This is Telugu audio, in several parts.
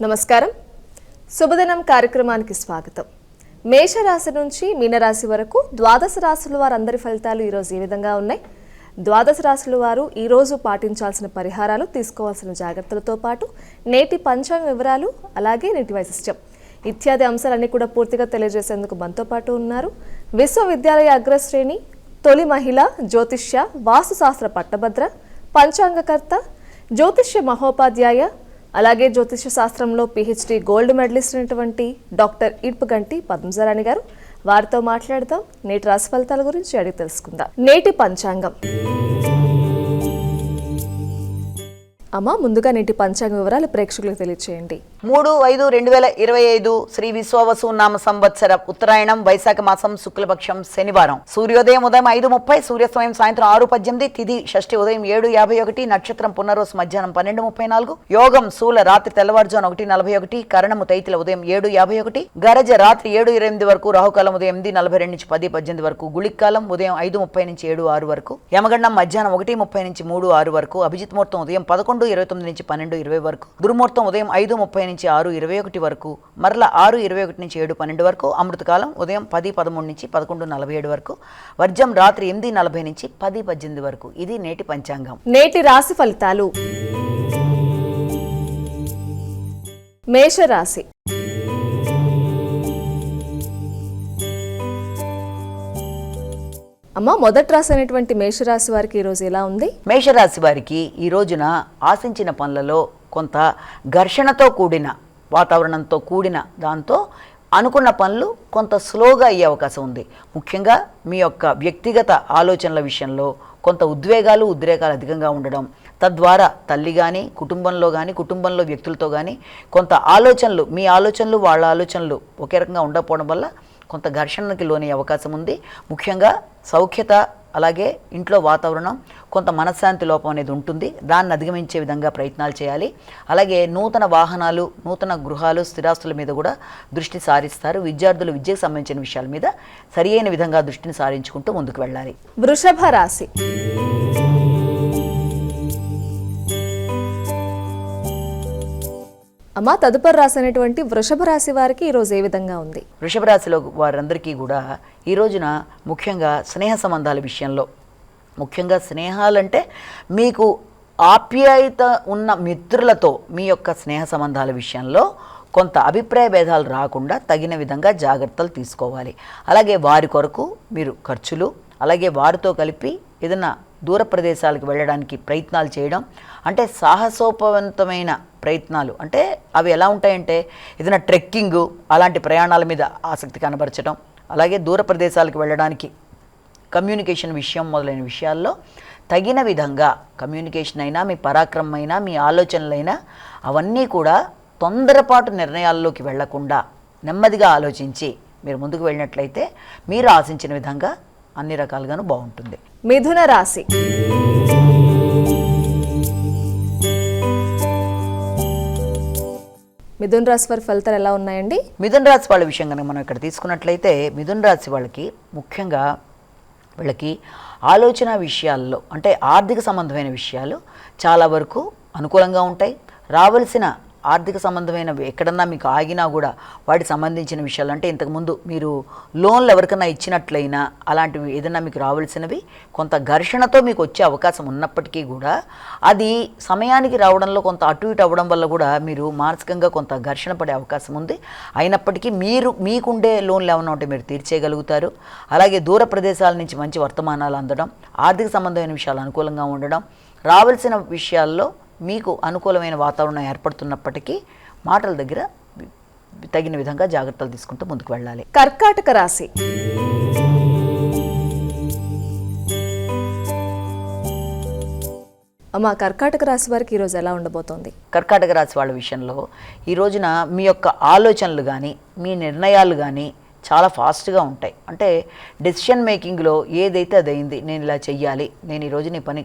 నమస్కారం. శుభదినం కార్యక్రమానికి స్వాగతం. మేషరాశి నుంచి మీనరాశి వరకు ద్వాదశ రాశుల వారందరి ఫలితాలు ఈరోజు ఈ విధంగా ఉన్నాయి. ద్వాదశ రాశుల వారు ఈరోజు పాటించాల్సిన పరిహారాలు, తీసుకోవాల్సిన జాగ్రత్తలతో పాటు నేటి పంచాంగ వివరాలు, అలాగే నేటి వైశిష్ట్యం ఇత్యాది అంశాలన్నీ కూడా పూర్తిగా తెలియజేసేందుకు మనతో పాటు ఉన్నారు విశ్వవిద్యాలయ అగ్రశ్రేణి, తొలి మహిళ, జ్యోతిష్య, వాస్తుశాస్త్ర పట్టభద్ర, పంచాంగకర్త, జ్యోతిష్య మహోపాధ్యాయ, అలాగే జ్యోతిష శాస్త్రంలో PhD గోల్డ్ మెడలిస్ట్ అయినటువంటి డాక్టర్ ఇడ్పుగంటి పద్మజరాణి గారు. వారితో మాట్లాడదాం. నేటి రాశి ఫలితాల గురించి అడిగి తెలుసుకుందాం. నేటి పంచాంగం. అమ్మ, ముందుగా నేటి పంచాంగ వివరాలు ప్రేక్షకులకు తెలియచేయండి. 3/5/2025 శ్రీ విశ్వావసు నామ సంవత్సర ఉత్తరాయణం వైశాఖ మాసం శుక్లపక్షం శనివారం. సూర్యోదయం ఉదయం 5:30, సూర్యాస్తమయం సాయంత్రం 6:18, తిథి షష్ఠి ఉదయం 7:51, నక్షత్రం పునర్వసు మధ్యాహ్నం 12:34, యోగం శూల రాత్రి తెల్లవారుజామున 1:41, కరణము తైతిల ఉదయం 7:51, గరజ రాత్రి 7:28 వరకు, రాహుకాలం ఉదయం 8:42 నుంచి 10:18 వరకు, గుళిక్కాలం ఉదయం 5:30 నుంచి 7:06 వరకు, యమగండం మధ్యాహ్నం 1:30 నుంచి 3:06 వరకు, అభిజిత్ ముహూర్తం ఉదయం 11:29 నుంచి 12:20 వరకు, దుర్ముహూర్తం ఉదయం 5:30 నుంచి 6:21 వరకు, మరల 6:21 నుంచి 7:12 వరకు, అమృతకాలం ఉదయం 10:13 నుంచి 11:47 వరకు, వర్జం రాత్రి 8:40 నుంచి 10:18 వరకు. ఇది నేటి పంచాంగం. నేటి రాశి ఫలితాలు. మేషరాశి. అమ్మ, మొదటి రాశి అనేటువంటి మేషరాశి వారికి ఈరోజు ఎలా ఉంది? మేషరాశి వారికి ఈ రోజున ఆశించిన పనులలో కొంత ఘర్షణతో కూడిన వాతావరణంతో కూడిన దాంతో అనుకున్న పనులు కొంత స్లోగా అయ్యే అవకాశం ఉంది. ముఖ్యంగా మీ యొక్క వ్యక్తిగత ఆలోచనల విషయంలో కొంత ఉద్వేగాలు అధికంగా ఉండడం, తద్వారా తల్లి కానీ కుటుంబంలో వ్యక్తులతో కానీ కొంత ఆలోచనలు, మీ ఆలోచనలు వాళ్ళ ఆలోచనలు ఒకే రకంగా ఉండకపోవడం వల్ల కొంత ఘర్షణకి లోనే అవకాశం ఉంది. ముఖ్యంగా సౌఖ్యత, అలాగే ఇంట్లో వాతావరణం, కొంత మనశ్శాంతి లోపం అనేది ఉంటుంది. దాన్ని అధిగమించే విధంగా ప్రయత్నాలు చేయాలి. అలాగే నూతన వాహనాలు, నూతన గృహాలు, స్థిరాస్తుల మీద కూడా దృష్టి సారిస్తారు. విద్యార్థులు విద్యకు సంబంధించిన విషయాల మీద సరియైన విధంగా దృష్టిని సారించుకుంటూ ముందుకు వెళ్ళాలి. వృషభ రాశి. అమ్మ, తదుపరి రాశి అనేటువంటి వృషభ రాశి వారికి ఈరోజు ఏ విధంగా ఉంది? వృషభ రాశిలో వారందరికీ కూడా ఈ రోజున ముఖ్యంగా స్నేహ సంబంధాల విషయంలో, ముఖ్యంగా స్నేహాలంటే మీకు ఆప్యాయత ఉన్న మిత్రులతో మీ యొక్క స్నేహ సంబంధాల విషయంలో కొంత అభిప్రాయ భేదాలు రాకుండా తగిన విధంగా జాగ్రత్తలు తీసుకోవాలి. అలాగే వారి కొరకు మీరు ఖర్చులు, అలాగే వారితో కలిపి ఏదైనా దూర ప్రదేశాలకు వెళ్ళడానికి ప్రయత్నాలు చేయడం, అంటే సాహసోపవంతమైన ప్రయత్నాలు. అంటే అవి ఎలా ఉంటాయంటే ఏదైనా ట్రెక్కింగు అలాంటి ప్రయాణాల మీద ఆసక్తి కనబరచడం, అలాగే దూర ప్రదేశాలకు వెళ్ళడానికి కమ్యూనికేషన్ విషయం మొదలైన విషయాల్లో తగిన విధంగా కమ్యూనికేషన్ అయినా, మీ పరాక్రమం అయినా, మీ ఆలోచనలైనా అవన్నీ కూడా తొందరపాటు నిర్ణయాల్లోకి వెళ్లకుండా నెమ్మదిగా ఆలోచించి మీరు ముందుకు వెళ్ళినట్లయితే మీరు ఆశించిన విధంగా అన్ని రకాలుగాను బాగుంటుంది. మిథున రాశి. మిథున రాశి వారి ఫలితాలు ఎలా ఉన్నాయండి? మిథున రాశి వాళ్ళ విషయం కనుక మనం ఇక్కడ తీసుకున్నట్లయితే మిథున రాశి వాళ్ళకి ముఖ్యంగా వీళ్ళకి ఆలోచన విషయాల్లో, అంటే ఆర్థిక సంబంధమైన విషయాలు చాలా వరకు అనుకూలంగా ఉంటాయి. రావాల్సిన ఆర్థిక సంబంధమైన ఎక్కడన్నా మీకు ఆగినా కూడా వాటికి సంబంధించిన విషయాలు, అంటే ఇంతకుముందు మీరు లోన్లు ఎవరికైనా ఇచ్చినట్లయినా అలాంటివి ఏదైనా మీకు రావాల్సినవి కొంత ఘర్షణతో మీకు వచ్చే అవకాశం ఉన్నప్పటికీ కూడా అది సమయానికి రావడంలో కొంత అటు ఇటు అవ్వడం వల్ల కూడా మీరు మానసికంగా కొంత ఘర్షణ పడే అవకాశం ఉంది. అయినప్పటికీ మీకుండే లోన్లు ఏమైనా ఉంటే మీరు తీర్చేయగలుగుతారు. అలాగే దూర ప్రదేశాల నుంచి మంచి వర్తమానాలు అందడం, ఆర్థిక సంబంధమైన విషయాలు అనుకూలంగా ఉండడం, రావాల్సిన విషయాల్లో మీకు అనుకూలమైన వాతావరణం ఏర్పడుతున్నప్పటికీ మాటల దగ్గర తగిన విధంగా జాగ్రత్తలు తీసుకుంటూ ముందుకు వెళ్ళాలి. కర్కాటక రాశి. అమ్మ, కర్కాటక రాశి వారికి ఈరోజు ఎలా ఉండబోతోంది? కర్కాటక రాశి వాళ్ళ విషయంలో ఈ రోజున మీ యొక్క ఆలోచనలు కానీ, మీ నిర్ణయాలు కానీ చాలా ఫాస్ట్గా ఉంటాయి. అంటే డెసిషన్ మేకింగ్లో ఏదైతే అదైంది, నేను ఇలా చెయ్యాలి, నేను ఈరోజు నీ పని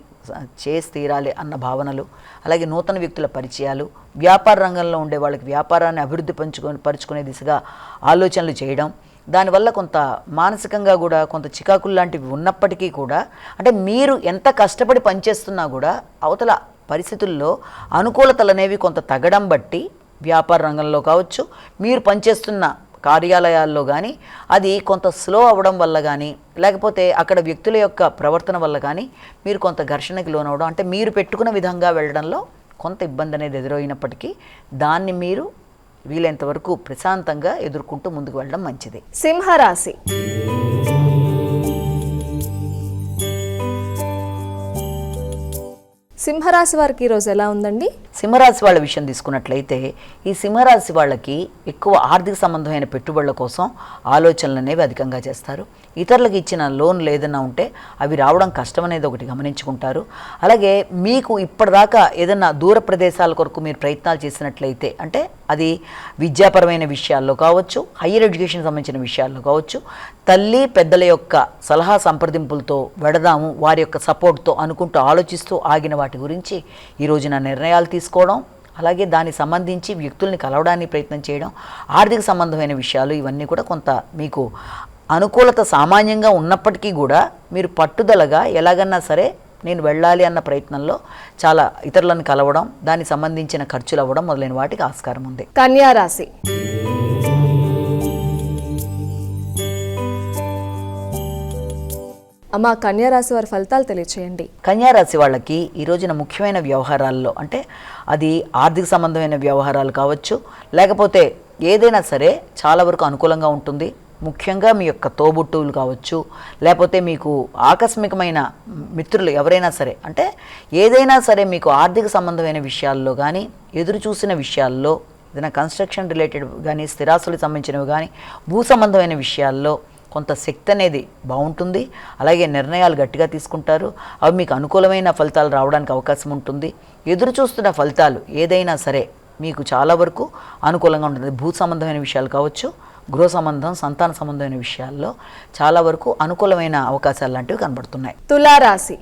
చేసి తీరాలి అన్న భావనలు, అలాగే నూతన వ్యక్తుల పరిచయాలు, వ్యాపార రంగంలో ఉండే వాళ్ళకి వ్యాపారాన్ని అభివృద్ధి పరుచుకునే దిశగా ఆలోచనలు చేయడం, దానివల్ల కొంత మానసికంగా కూడా కొంత చికాకులు లాంటివి ఉన్నప్పటికీ కూడా, అంటే మీరు ఎంత కష్టపడి పనిచేస్తున్నా కూడా అవతల పరిస్థితుల్లో అనుకూలతలు అనేవి కొంత తగ్గడం బట్టి వ్యాపార రంగంలో కావచ్చు, మీరు పనిచేస్తున్న కార్యాలయాల్లో కానీ అది కొంత స్లో అవ్వడం వల్ల కానీ, లేకపోతే అక్కడ వ్యక్తుల యొక్క ప్రవర్తన వల్ల కానీ మీరు కొంత ఘర్షణకి లోనవడం, అంటే మీరు పెట్టుకున్న విధంగా వెళ్ళడంలో కొంత ఇబ్బంది అనేది ఎదురైనప్పటికీ దాన్ని మీరు వీలైనంత వరకు ప్రశాంతంగా ఎదుర్కొంటూ ముందుకు వెళ్ళడం మంచిది. సింహరాశి. సింహరాశి వారికి ఈరోజు ఎలా ఉందండి? సింహరాశి వాళ్ళ విషయం తీసుకున్నట్లయితే ఈ సింహరాశి వాళ్ళకి ఎక్కువ ఆర్థిక సంబంధమైన పెట్టుబడుల కోసం ఆలోచనలు అనేవి అధికంగా చేస్తారు. ఇతరులకు ఇచ్చిన లోన్లు ఏదైనా ఉంటే అవి రావడం కష్టం అనేది ఒకటి గమనించుకుంటారు. అలాగే మీకు ఇప్పటిదాకా ఏదైనా దూర ప్రదేశాల కొరకు మీరు ప్రయత్నాలు చేసినట్లయితే, అంటే అది విద్యాపరమైన విషయాల్లో కావచ్చు, హయ్యర్ ఎడ్యుకేషన్ సంబంధించిన విషయాల్లో కావచ్చు, తల్లి పెద్దల యొక్క సలహా సంప్రదింపులతో వెడదాము, వారి యొక్క సపోర్ట్తో అనుకుంటూ ఆలోచిస్తూ ఆగిన వాటి గురించి ఈ రోజున నిర్ణయాలు తీసుకోవడం, అలాగే దానికి సంబంధించి వ్యక్తుల్ని కలవడానికి ప్రయత్నం చేయడం, ఆర్థిక సంబంధమైన విషయాలు ఇవన్నీ కూడా కొంత మీకు అనుకూలత సామాన్యంగా ఉన్నప్పటికీ కూడా మీరు పట్టుదలగా ఎలాగన్నా సరే నేను వెళ్ళాలి అన్న ప్రయత్నంలో చాలా ఇతరులను కలవడం, దానికి సంబంధించిన ఖర్చులు అవ్వడం మొదలైన వాటికి ఆస్కారం ఉంది. కన్యా రాశి. అమ్మ, కన్యా రాశి వారి ఫలితాలు తెలియచేయండి. కన్యా రాశి వాళ్ళకి ఈ రోజున ముఖ్యమైన వ్యవహారాల్లో, అంటే అది ఆర్థిక సంబంధమైన వ్యవహారాలు కావచ్చు, లేకపోతే ఏదైనా సరే చాలా వరకు అనుకూలంగా ఉంటుంది. ముఖ్యంగా మీ యొక్క తోబుట్టువులు కావచ్చు, లేకపోతే మీకు ఆకస్మికమైన మిత్రులు ఎవరైనా సరే, అంటే ఏదైనా సరే మీకు ఆర్థిక సంబంధమైన విషయాల్లో కానీ, ఎదురు చూసిన విషయాల్లో, ఏదైనా కన్స్ట్రక్షన్ రిలేటెడ్ కానీ, స్థిరాస్తులకు సంబంధించినవి కానీ, భూ సంబంధమైన విషయాల్లో కొంత శక్తి అనేది బాగుంటుంది. అలాగే నిర్ణయాలు గట్టిగా తీసుకుంటారు, అవి మీకు అనుకూలమైన ఫలితాలు రావడానికి అవకాశం ఉంటుంది. ఎదురు చూస్తున్న ఫలితాలు ఏదైనా సరే మీకు చాలా వరకు అనుకూలంగా ఉంటుంది. భూ సంబంధమైన విషయాలు కావచ్చు, గృహ సంబంధం, సంతాన సంబంధమైన విషయాల్లో చాలా వరకు అనుకూలమైన అవకాశాలు లాంటివి కనబడుతున్నాయి. తులారాశి.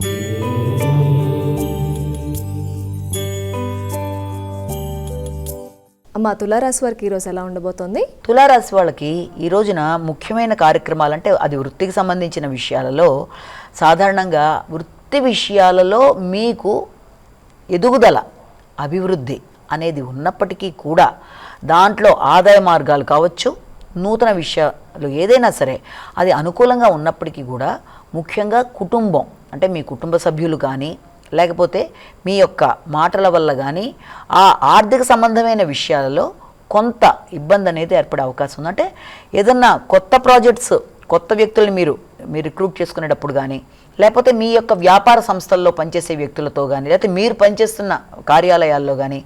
అమ్మ, తులారాశి వారికి ఈరోజు ఎలా ఉండబోతోంది? తులారాశి వాళ్ళకి ఈ రోజున ముఖ్యమైన కార్యక్రమాలు, అంటే అది వృత్తికి సంబంధించిన విషయాలలో, సాధారణంగా వృత్తి విషయాలలో మీకు ఎదుగుదల, అభివృద్ధి అనేది ఉన్నప్పటికీ కూడా దాంట్లో ఆదాయ మార్గాలు కావచ్చు, నూతన విషయాలు ఏదైనా సరే అది అనుకూలంగా ఉన్నప్పటికీ కూడా ముఖ్యంగా కుటుంబం, అంటే మీ కుటుంబ సభ్యులు కానీ, లేకపోతే మీ యొక్క మాటల వల్ల కానీ ఆ ఆర్థిక సంబంధమైన విషయాలలో కొంత ఇబ్బంది అనేది ఏర్పడే అవకాశం ఉంది. అంటే ఏదన్నా కొత్త ప్రాజెక్ట్స్, కొత్త వ్యక్తుల్ని మీరు రిక్రూట్ చేసుకునేటప్పుడు కానీ, లేకపోతే మీ యొక్క వ్యాపార సంస్థల్లో పనిచేసే వ్యక్తులతో కానీ, లేకపోతే మీరు పనిచేస్తున్న కార్యాలయాల్లో కానీ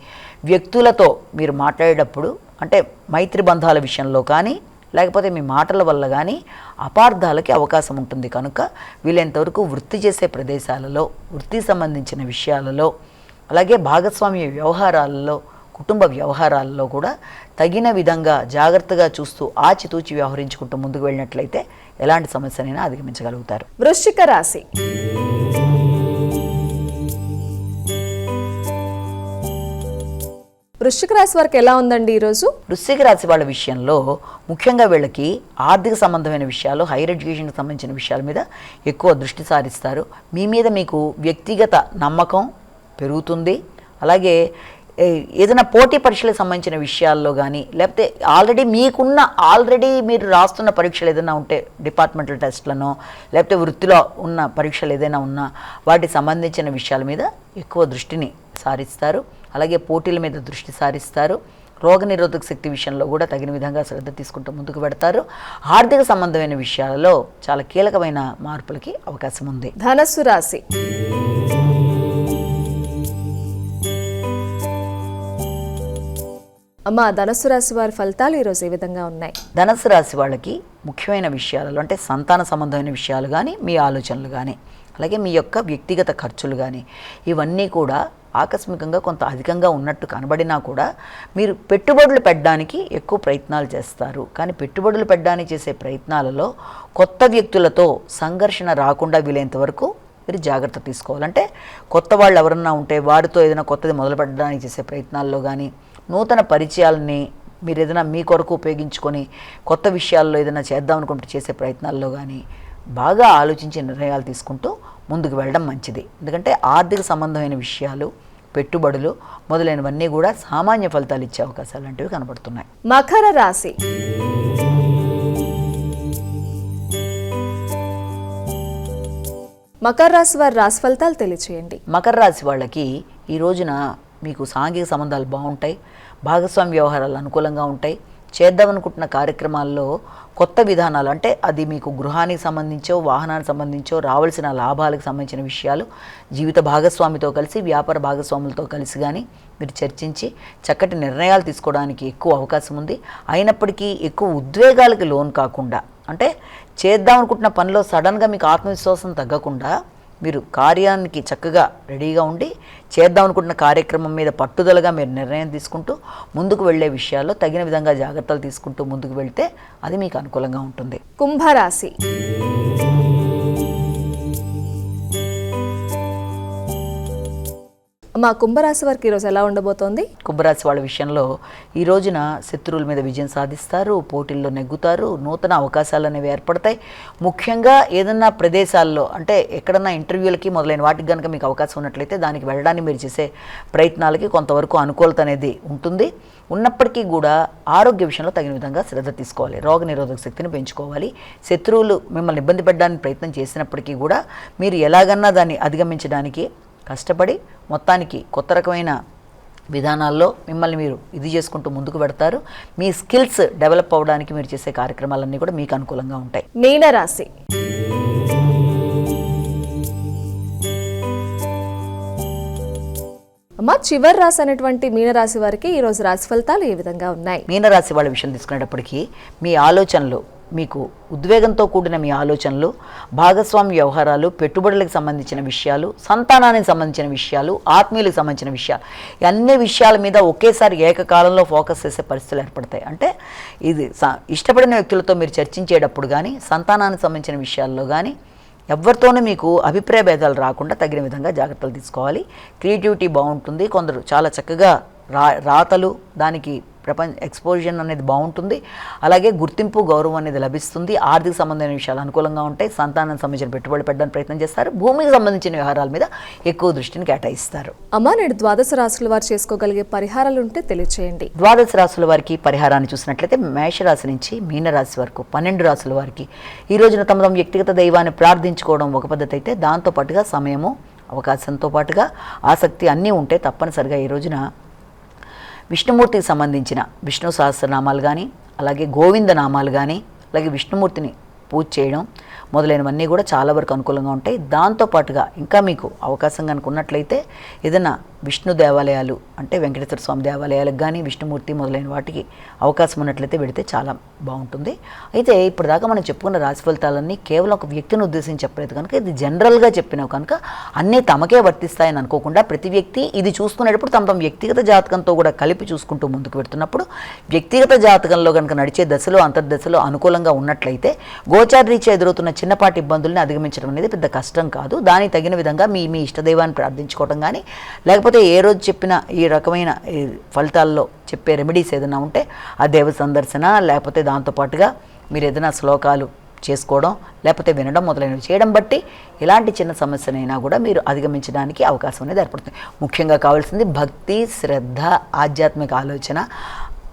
వ్యక్తులతో మీరు మాట్లాడేటప్పుడు, అంటే మైత్రి బంధాల విషయంలో కానీ, లేకపోతే మీ మాటల వల్ల కానీ అపార్థాలకి అవకాశం ఉంటుంది. కనుక వీలైనంతవరకు వృత్తి చేసే ప్రదేశాలలో, వృత్తికి సంబంధించిన విషయాలలో, అలాగే భాగస్వామ్య వ్యవహారాలలో, కుటుంబ వ్యవహారాలలో కూడా తగిన విధంగా జాగ్రత్తగా చూస్తూ ఆచితూచి వ్యవహరించుకుంటూ ముందుకు వెళ్ళినట్లయితే ఎలాంటి సమస్యనైనా అధిగమించగలుగుతారు. వృశ్చిక రాశి. వృశ్చిక రాశి వారికి ఎలా ఉందండి ఈరోజు? వృశ్చిక రాశి వాళ్ళ విషయంలో ముఖ్యంగా వీళ్ళకి ఆర్థిక సంబంధమైన విషయాలు, హైయర్ ఎడ్యుకేషన్కి సంబంధించిన విషయాల మీద ఎక్కువ దృష్టి సారిస్తారు. మీ మీద మీకు వ్యక్తిగత నమ్మకం పెరుగుతుంది. అలాగే ఏదైనా పోటీ పరీక్షలకు సంబంధించిన విషయాల్లో కానీ, లేకపోతే ఆల్రెడీ మీరు రాస్తున్న పరీక్షలు ఏదైనా ఉంటే, డిపార్ట్మెంటల్ టెస్ట్లను, లేకపోతే వృత్తిలో ఉన్న పరీక్షలు ఏదైనా ఉన్నా వాటికి సంబంధించిన విషయాల మీద ఎక్కువ దృష్టిని సారిస్తారు. అలాగే పోటీల మీద దృష్టి సారిస్తారు. రోగనిరోధక శక్తి విషయంలో కూడా తగిన విధంగా శ్రద్ధ తీసుకుంటూ ముందుకు పెడతారు. ఆర్థిక సంబంధమైన విషయాలలో చాలా కీలకమైన మార్పులకి అవకాశం ఉంది. ధనస్సు రాశి. అమ్మ, ధనస్సు రాశి వారి ఫలితాలు ఈరోజు ఏ విధంగా ఉన్నాయి? ధనస్సు రాశి వాళ్ళకి ముఖ్యమైన విషయాలలో, అంటే సంతాన సంబంధమైన విషయాలు కానీ, మీ ఆలోచనలు కానీ, అలాగే మీ యొక్క వ్యక్తిగత ఖర్చులు కానీ, ఇవన్నీ కూడా ఆకస్మికంగా కొంత అధికంగా ఉన్నట్టు కనబడినా కూడా మీరు పెట్టుబడులు పెట్టడానికి ఎక్కువ ప్రయత్నాలు చేస్తారు. కానీ పెట్టుబడులు పెట్టడానికి చేసే ప్రయత్నాలలో కొత్త వ్యక్తులతో సంఘర్షణ రాకుండా వీలైనంత వరకు మీరు జాగ్రత్త తీసుకోవాలంటే, కొత్త వాళ్ళు ఎవరన్నా ఉంటే వారితో ఏదైనా కొత్తది మొదలు పెట్టడానికి చేసే ప్రయత్నాల్లో కానీ, నూతన పరిచయాలని మీరు ఏదైనా మీ కొరకు ఉపయోగించుకొని కొత్త విషయాల్లో ఏదైనా చేద్దాం అనుకుంటూ చేసే ప్రయత్నాల్లో కానీ బాగా ఆలోచించి నిర్ణయాలు తీసుకుంటూ ముందుకు వెళ్ళడం మంచిది. ఎందుకంటే ఆర్థిక సంబంధమైన విషయాలు, పెట్టుబడులు మొదలైనవన్నీ కూడా సామాన్య ఫలితాలు ఇచ్చే అవకాశాలు లాంటివి కనబడుతున్నాయి. మకర రాశి. మకర రాశి వారి రాశి ఫలితాలు తెలియచేయండి. మకర రాశి వాళ్ళకి ఈ రోజున మీకు సాంఘిక సంబంధాలు బాగుంటాయి, భాగస్వామ్య వ్యవహారాలు అనుకూలంగా ఉంటాయి. చేద్దామనుకుంటున్న కార్యక్రమాల్లో కొత్త విధానాలు, అంటే అది మీకు గృహానికి సంబంధించో వాహనానికి సంబంధించో రావాల్సిన లాభాలకు సంబంధించిన విషయాలు జీవిత భాగస్వామితో కలిసి వ్యాపార భాగస్వాములతో కలిసి కానీ మీరు చర్చించి చక్కటి నిర్ణయాలు తీసుకోవడానికి ఎక్కువ అవకాశం ఉంది. అయినప్పటికీ ఎక్కువ ఉద్వేగాలకు లోన్ కాకుండా, అంటే చేద్దాం అనుకుంటున్న పనిలో సడన్గా మీకు ఆత్మవిశ్వాసం తగ్గకుండా మీరు కార్యానికి చక్కగా రెడీగా ఉండి చేద్దాం అనుకుంటున్న కార్యక్రమం మీద పట్టుదలగా మీరు నిర్ణయం తీసుకుంటూ ముందుకు వెళ్ళే విషయాల్లో తగిన విధంగా జాగ్రత్తలు తీసుకుంటూ ముందుకు వెళ్తే అది మీకు అనుకూలంగా ఉంటుంది. కుంభరాశి. మా కుంభరాశి వారికి ఈరోజు ఎలా ఉండబోతోంది? కుంభరాశి వాళ్ళ విషయంలో ఈ రోజున శత్రువుల మీద విజయం సాధిస్తారు, పోటీల్లో నెగ్గుతారు, నూతన అవకాశాలు అనేవి ఏర్పడతాయి. ముఖ్యంగా ఏదన్నా ప్రదేశాల్లో, అంటే ఎక్కడన్నా ఇంటర్వ్యూలకి మొదలైన వాటికి కనుక మీకు అవకాశం ఉన్నట్లయితే దానికి వెళ్ళడానికి మీరు చేసే ప్రయత్నాలకి కొంతవరకు అనుకూలత అనేది ఉంటుంది. ఉన్నప్పటికీ కూడా ఆరోగ్య విషయంలో తగిన విధంగా శ్రద్ధ తీసుకోవాలి, రోగ నిరోధక శక్తిని పెంచుకోవాలి. శత్రువులు మిమ్మల్ని ఇబ్బంది పెట్టడానికి ప్రయత్నం చేసినప్పటికీ కూడా మీరు ఎలాగన్నా దాన్ని అధిగమించడానికి కష్టపడి మొత్తానికి కొత్త రకమైన విధానాల్లో మిమ్మల్ని మీరు ఇది చేసుకుంటూ ముందుకు పెడతారు. మీ స్కిల్స్ డెవలప్ అవ్వడానికి మీరు చేసే కార్యక్రమాలన్నీ కూడా మీకు అనుకూలంగా ఉంటాయి. మీనరాశి. అమ్మ, చివరి రాశి అనేటువంటి మీనరాశి వారికి ఈరోజు రాశి ఫలితాలు ఏ విధంగా ఉన్నాయి? మీనరాశి వాళ్ళ విషయం తీసుకునేటప్పటికీ మీ ఆలోచనలు, మీకు ఉద్వేగంతో కూడిన మీ ఆలోచనలు, భాగస్వామ్య వ్యవహారాలు, పెట్టుబడులకు సంబంధించిన విషయాలు, సంతానానికి సంబంధించిన విషయాలు, ఆత్మీయులకు సంబంధించిన విషయాలు, అన్ని విషయాల మీద ఒకేసారి ఏకకాలంలో ఫోకస్ చేసే పరిస్థితులు ఏర్పడతాయి. అంటే ఇది ఇష్టపడిన వ్యక్తులతో మీరు చర్చించేటప్పుడు కానీ, సంతానానికి సంబంధించిన విషయాల్లో కానీ ఎవరితోనూ మీకు అభిప్రాయ భేదాలు రాకుండా తగిన విధంగా జాగ్రత్తలు తీసుకోవాలి. క్రియేటివిటీ బాగుంటుంది. కొందరు చాలా చక్కగా రాతలు, దానికి ఎక్స్పోజిషన్ అనేది బాగుంటుంది. అలాగే గుర్తింపు, గౌరవం అనేది లభిస్తుంది. ఆర్థిక సంబంధమైన విషయాలు అనుకూలంగా ఉంటాయి. సంతానానికి సంబంధించిన పెట్టుబడులు పెట్టడానికి ప్రయత్నం చేస్తారు. భూమికి సంబంధించిన వ్యవహారాల మీద ఎక్కువ దృష్టిని కేటాయిస్తారు. అమ్మ, నేడు ద్వాదశ రాశుల వారు చేసుకోగలిగే పరిహారాలు ఉంటే తెలియచేయండి. ద్వాదశ రాశుల వారికి పరిహారాన్ని చూసినట్లయితే మేషరాశి నుంచి మీనరాశి వరకు 12 రాశుల వారికి ఈ రోజున తమ వ్యక్తిగత దైవాన్ని ప్రార్థించుకోవడం ఒక పద్ధతి అయితే, దాంతోపాటుగా సమయము, అవకాశంతో పాటుగా ఆసక్తి అన్నీ ఉంటే తప్పనిసరిగా ఈ రోజున విష్ణుమూర్తికి సంబంధించిన విష్ణు సహస్రనామాలు కానీ, అలాగే గోవింద నామాలు కానీ, అలాగే విష్ణుమూర్తిని పూజ చేయడం మొదలైనవన్నీ కూడా చాలా వరకు అనుకూలంగా ఉంటాయి. దాంతోపాటుగా ఇంకా మీకు అవకాశం కనుక ఉన్నట్లయితే ఏదైనా విష్ణు దేవాలయాలు, అంటే వెంకటేశ్వర స్వామి దేవాలయాలకు కానీ, విష్ణుమూర్తి మొదలైన వాటికి అవకాశం ఉన్నట్లయితే వెళితే చాలా బాగుంటుంది. అయితే ఇప్పటిదాకా మనం చెప్పుకున్న రాశి ఫలితాలన్నీ కేవలం ఒక వ్యక్తిని ఉద్దేశించి చెప్పలేదు కనుక, ఇది జనరల్గా చెప్పినావు కనుక అన్నీ తమకే వర్తిస్తాయని అనుకోకుండా ప్రతి వ్యక్తి ఇది చూసుకునేటప్పుడు తమ వ్యక్తిగత జాతకంతో కూడా కలిపి చూసుకుంటూ ముందుకు పెడుతున్నప్పుడు వ్యక్తిగత జాతకంలో కనుక నడిచే దశలో, అంతర్దశలో అనుకూలంగా ఉన్నట్లయితే గోచారరీత్యా ఎదురవుతున్న చిన్నపాటి ఇబ్బందుల్ని అధిగమించడం అనేది పెద్ద కష్టం కాదు. దానికి తగిన విధంగా మీ ఇష్టదైవాన్ని ప్రార్థించుకోవడం కానీ, లేకపోతే ఏ రోజు చెప్పిన ఈ రకమైన ఫలితాల్లో చెప్పే రెమెడీస్ ఏదైనా ఉంటే ఆ దేవ సందర్శన, లేకపోతే దాంతోపాటుగా మీరు ఏదైనా శ్లోకాలు చేసుకోవడం, లేకపోతే వినడం మొదలైనవి చేయడం బట్టి ఎలాంటి చిన్న సమస్యనైనా కూడా మీరు అధిగమించడానికి అవకాశం అనేది ఏర్పడుతుంది. ముఖ్యంగా కావాల్సింది భక్తి, శ్రద్ధ, ఆధ్యాత్మిక ఆలోచన,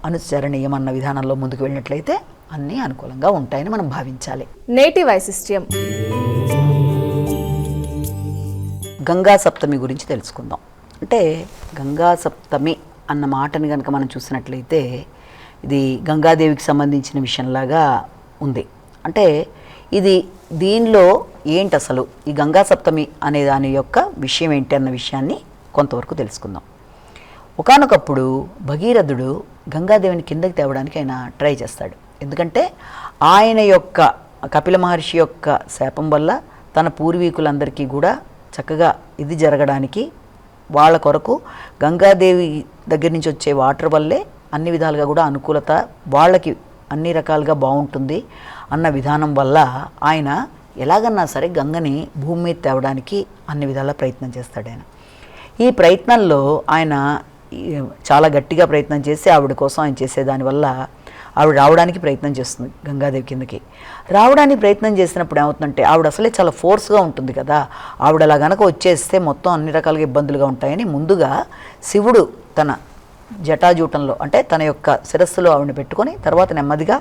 అనుసరణీయం అన్న విధానంలో ముందుకు వెళ్ళినట్లయితే అన్నీ అనుకూలంగా ఉంటాయని మనం భావించాలి. నేటి వైశిష్ట్యం. గంగా సప్తమి గురించి తెలుసుకుందాం. అంటే గంగా సప్తమి అన్న మాటని కనుక మనం చూసినట్లయితే ఇది గంగాదేవికి సంబంధించిన విషయంలాగా ఉంది. అంటే ఇది దీనిలో ఏంటి అసలు ఈ గంగా సప్తమి అనే దాని యొక్క విషయం ఏంటి అన్న విషయాన్ని కొంతవరకు తెలుసుకుందాం. ఒకానొకప్పుడు భగీరథుడు గంగాదేవిని కిందకి తేవడానికి ఆయన ట్రై చేస్తాడు. ఎందుకంటే ఆయన యొక్క కపిల మహర్షి యొక్క శాపం వల్ల తన పూర్వీకులందరికీ కూడా చక్కగా ఇది జరగడానికి, వాళ్ళ కొరకు గంగాదేవి దగ్గర నుంచి వచ్చే వాటర్ వల్లే అన్ని విధాలుగా కూడా అనుకూలత, వాళ్ళకి అన్ని రకాలుగా బాగుంటుంది అన్న విధానం వల్ల ఆయన ఎలాగన్నా సరే గంగని భూమి మీద తేవడానికి అన్ని విధాల ప్రయత్నం చేస్తాడు. ఆయన ఈ ప్రయత్నంలో ఆయన చాలా గట్టిగా ప్రయత్నం చేసి ఆవిడ కోసం ఆయన చేసేదానివల్ల ఆవిడ రావడానికి ప్రయత్నం చేస్తుంది గంగాదేవి కిందకి. రావడానికి ప్రయత్నం చేసినప్పుడు ఏమవుతుందంటే ఆవిడ అసలే చాలా ఫోర్స్గా ఉంటుంది కదా, ఆవిడ అలా కనుక వచ్చేస్తే మొత్తం అన్ని రకాలుగా ఇబ్బందులుగా ఉంటాయని ముందుగా శివుడు తన జటాజూటంలో అంటే తన యొక్క శిరస్సులో ఆవిడని పెట్టుకొని తర్వాత నెమ్మదిగా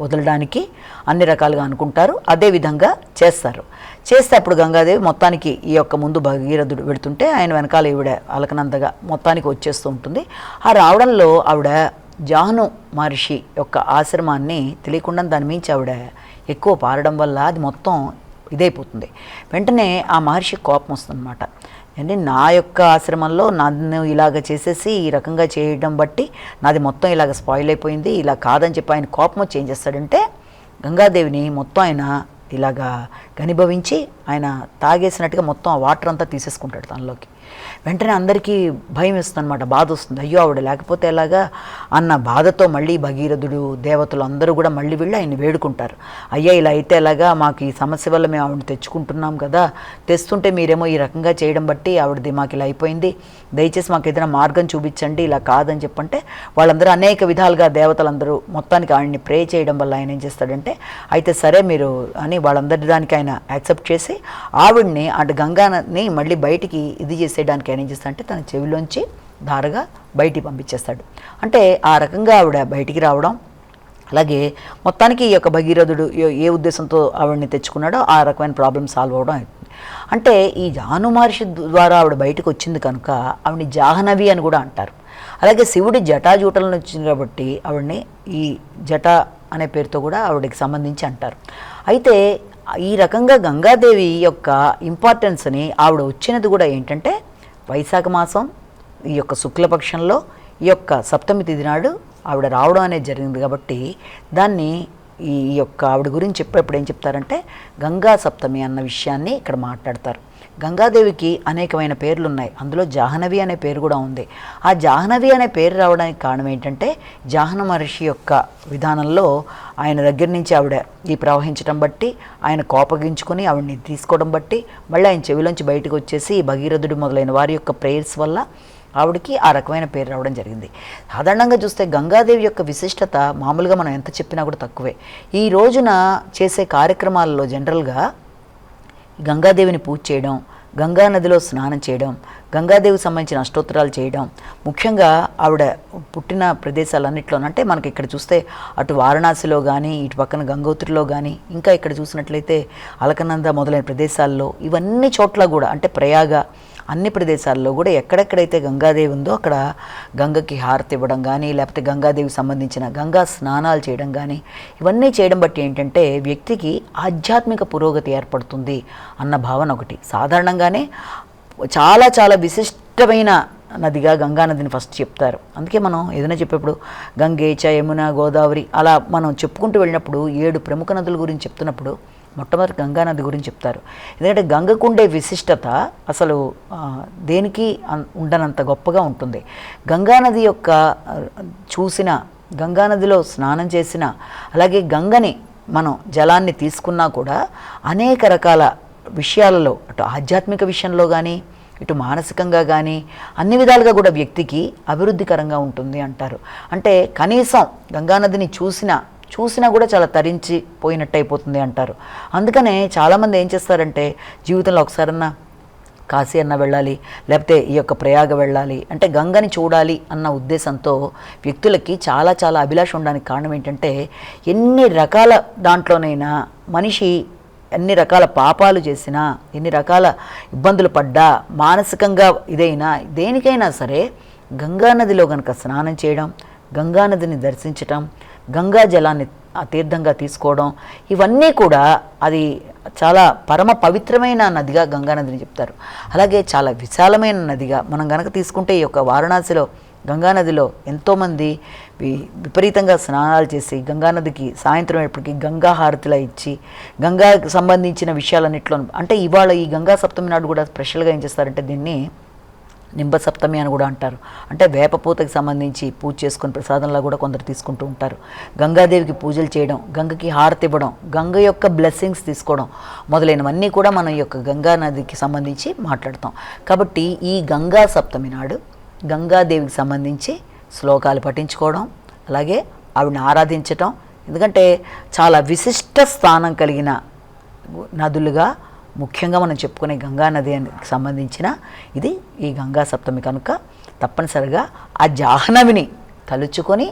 వదలడానికి అన్ని రకాలుగా అనుకుంటారు. అదే విధంగా చేస్తారు. చేస్తే అప్పుడు గంగాదేవి మొత్తానికి ఈ యొక్క ముందు భగీరథుడు వెడుతుంటే ఆయన వెనకాల ఈవిడ అలకనందగా మొత్తానికి వచ్చేస్తూ ఉంటుంది. ఆ రావడంలో ఆవిడ జాహ్ను మహర్షి యొక్క ఆశ్రమాన్ని తెలియకుండా దాని మించి ఆవిడ ఎక్కువ పారడం వల్ల అది మొత్తం ఇదైపోతుంది. వెంటనే ఆ మహర్షి కోపం వస్తుందన్నమాట. అంటే నా యొక్క ఆశ్రమంలో నన్ను ఇలాగ చేసేసి ఈ రకంగా చేయడం బట్టి నాది మొత్తం ఇలాగ స్పాయిల్ అయిపోయింది, ఇలా కాదని చెప్పి ఆయన కోపం వచ్చి ఏం చేస్తాడంటే గంగాదేవిని మొత్తం ఆయన ఇలాగా ఘనీభవించి ఆయన తాగేసినట్టుగా మొత్తం ఆ వాటర్ అంతా తీసేసుకుంటాడు తనలోకి. వెంటనే అందరికీ భయం వేస్తుంది అనమాట, బాధ వస్తుంది. అయ్యో ఆవిడ లేకపోతే ఎలాగా అన్న బాధతో మళ్ళీ భగీరథుడు దేవతలు అందరూ కూడా మళ్ళీ వెళ్ళి ఆయన్ని వేడుకుంటారు. అయ్యా ఇలా అయితే ఎలాగా, మాకు ఈ సమస్య వల్ల మేము ఆవిడని తెచ్చుకుంటున్నాం కదా, తెస్తుంటే మీరేమో ఈ రకంగా చేయడం బట్టి ఆవిడది మాకు ఇలా అయిపోయింది, దయచేసి మాకు ఏదైనా మార్గం చూపించండి, ఇలా కాదని చెప్పంటే వాళ్ళందరూ అనేక విధాలుగా దేవతలందరూ మొత్తానికి ఆయన్ని ప్రే చేయడం వల్ల ఆయన ఏం చేస్తాడంటే అయితే సరే మీరు అని వాళ్ళందరి దానికి ఆయన యాక్సెప్ట్ చేసి ఆవిడ్ని అటు గంగాని మళ్ళీ బయటికి ఇది చేసేయడానికి ఆయన ఏం చేస్తాడంటే తన చెవిలోంచి ధారగా బయటికి పంపించేస్తాడు. అంటే ఆ రకంగా ఆవిడ బయటికి రావడం, అలాగే మొత్తానికి ఈ యొక్క భగీరథుడు ఏ ఉద్దేశంతో ఆవిడని తెచ్చుకున్నాడో ఆ రకమైన ప్రాబ్లం సాల్వ్ అవడం అవుతుంది. అంటే ఈ జాహ్ను మహర్షి ద్వారా ఆవిడ బయటకు వచ్చింది కనుక ఆవిడని జాహ్నవి అని కూడా అంటారు. అలాగే శివుడి జటాజూటలను వచ్చింది కాబట్టి ఆవిడని ఈ జట అనే పేరుతో కూడా ఆవిడకి సంబంధించి అంటారు. అయితే ఈ రకంగా గంగాదేవి యొక్క ఇంపార్టెన్స్ని ఆవిడ వచ్చినది కూడా ఏంటంటే వైశాఖ మాసం ఈ యొక్క శుక్లపక్షంలో ఈ యొక్క సప్తమి తిథి నాడు ఆవిడ రావడం అనేది జరిగింది కాబట్టి దాన్ని ఈ యొక్క ఆవిడ గురించి చెప్పేప్పుడు ఏం చెప్తారంటే గంగా సప్తమి అన్న విషయాన్ని ఇక్కడ మాట్లాడతారు. గంగాదేవికి అనేకమైన పేర్లు ఉన్నాయి, అందులో జాహ్నవి అనే పేరు కూడా ఉంది. ఆ జాహ్నవి అనే పేరు రావడానికి కారణం ఏంటంటే జాహ్న మహర్షి యొక్క విధానంలో ఆయన దగ్గర నుంచి ఆవిడ ఈ ప్రవహించడం బట్టి ఆయన కోపగించుకొని ఆవిడని తీసుకోవడం బట్టి మళ్ళీ ఆయన చెవిలోంచి బయటకు వచ్చేసి భగీరథుడు మొదలైన వారి యొక్క ప్రేయర్స్ వల్ల ఆవిడకి ఆ రకమైన పేరు రావడం జరిగింది. సాధారణంగా చూస్తే గంగాదేవి యొక్క విశిష్టత మామూలుగా మనం ఎంత చెప్పినా కూడా తక్కువే. ఈ రోజున చేసే కార్యక్రమాల్లో జనరల్గా గంగాదేవిని పూజ చేయడం, గంగా నదిలో స్నానం చేయడం, గంగాదేవికి సంబంధించిన అష్టోత్తరాలు చేయడం, ముఖ్యంగా ఆవిడ పుట్టిన ప్రదేశాలన్నింటిలో అంటే మనకి ఇక్కడ చూస్తే అటు వారణాసిలో కానీ ఇటు పక్కన గంగోత్రిలో కానీ ఇంకా ఇక్కడ చూసినట్లయితే అలకనంద మొదలైన ప్రదేశాల్లో ఇవన్నీ చోట్ల కూడా అంటే ప్రయాగ అన్ని ప్రదేశాల్లో కూడా ఎక్కడెక్కడైతే గంగాదేవి ఉందో అక్కడ గంగకి హారతి ఇవ్వడం కానీ లేకపోతే గంగాదేవికి సంబంధించిన గంగా స్నానాలు చేయడం కానీ ఇవన్నీ చేయడం బట్టి ఏంటంటే వ్యక్తికి ఆధ్యాత్మిక పురోగతి ఏర్పడుతుంది అన్న భావన ఒకటి. సాధారణంగానే చాలా చాలా విశిష్టమైన నదిగా గంగా నదిని ఫస్ట్ చెప్తారు. అందుకే మనం ఏదైనా చెప్పేప్పుడు గంగే చ యమున గోదావరి అలా మనం చెప్పుకుంటూ వెళ్ళినప్పుడు 7 ప్రముఖ నదుల గురించి చెప్తున్నప్పుడు మొట్టమొదటి గంగా నది గురించి చెప్తారు. ఎందుకంటే గంగకుండే విశిష్టత అసలు దేనికి ఉండనంత గొప్పగా ఉంటుంది. గంగానది యొక్క చూసిన, గంగానదిలో స్నానం చేసిన, అలాగే గంగని మనం జలాన్ని తీసుకున్నా కూడా అనేక రకాల విషయాలలో అటు ఆధ్యాత్మిక విషయంలో కానీ ఇటు మానసికంగా కానీ అన్ని విధాలుగా కూడా వ్యక్తికి అభివృద్ధికరంగా ఉంటుంది అంటారు. అంటే కనీసం గంగానదిని చూసినా కూడా చాలా తరించిపోయినట్టు అయిపోతుంది అంటారు. అందుకనే చాలామంది ఏం చేస్తారంటే జీవితంలో ఒకసారన్నా కాశీ అన్న వెళ్ళాలి, లేకపోతే ఈ యొక్క ప్రయాగ వెళ్ళాలి అంటే గంగని చూడాలి అన్న ఉద్దేశంతో వ్యక్తులకి చాలా చాలా అభిలాష ఉండడానికి కారణం ఏంటంటే ఎన్ని రకాల దాంట్లోనైనా మనిషి ఎన్ని రకాల పాపాలు చేసినా, ఎన్ని రకాల ఇబ్బందులు పడ్డా, మానసికంగా ఇదైనా దేనికైనా సరే గంగానదిలో కనుక స్నానం చేయడం, గంగానదిని దర్శించటం, గంగా జలాన్ని తీర్థంగా తీసుకోవడం ఇవన్నీ కూడా అది చాలా పరమ పవిత్రమైన నదిగా గంగానదిని చెప్తారు. అలాగే చాలా విశాలమైన నదిగా మనం కనుక తీసుకుంటే ఈ యొక్క వారణాసిలో గంగానదిలో ఎంతోమంది విపరీతంగా స్నానాలు చేసి గంగానదికి సాయంత్రం ఎప్పటికీ గంగా హారతిలా ఇచ్చి గంగాకు సంబంధించిన విషయాలన్నింటిలో అంటే ఇవాళ ఈ గంగా సప్తమి నాడు కూడా స్పెషల్గా ఏం చేస్తారంటే దీన్ని నింబ సప్తమి అని కూడా అంటారు. అంటే వేపపూతకి సంబంధించి పూజ చేసుకుని ప్రసాదంలా కూడా కొందరు తీసుకుంటూ ఉంటారు. గంగాదేవికి పూజలు చేయడం, గంగకి హారతి ఇవ్వడం, గంగ యొక్క బ్లెస్సింగ్స్ తీసుకోవడం మొదలైనవన్నీ కూడా మనం ఈ యొక్క గంగా నదికి సంబంధించి మాట్లాడతాం. కాబట్టి ఈ గంగా సప్తమి నాడు గంగాదేవికి సంబంధించి శ్లోకాలు పఠించుకోవడం, అలాగే ఆవిడని ఆరాధించటం, ఎందుకంటే చాలా విశిష్ట స్థానం కలిగిన నదులుగా ముఖ్యంగా మనం చెప్పుకునే గంగా నది అని సంబంధించిన ఇది ఈ గంగా సప్తమి కనుక తప్పనిసరిగా ఆ జాహ్నవిని తలుచుకొని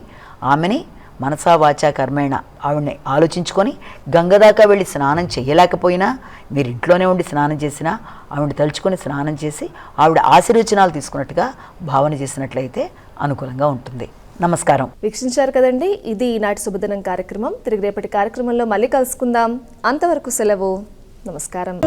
ఆమెని మనసా వాచా కర్మేణ ఆవిడని ఆలోచించుకొని గంగ దాకా వెళ్ళి స్నానం చేయలేకపోయినా మీరు ఇంట్లోనే ఉండి స్నానం చేసినా ఆవిడని తలుచుకొని స్నానం చేసి ఆవిడ ఆశీర్వచనాలు తీసుకున్నట్టుగా భావన చేసినట్లయితే అనుకూలంగా ఉంటుంది. నమస్కారం. వీక్షించారు కదండి, ఇది ఈనాటి శుభదినం కార్యక్రమం. తిరిగి రేపటి కార్యక్రమంలో మళ్ళీ కలుసుకుందాం. అంతవరకు సెలవు. నమస్కారం.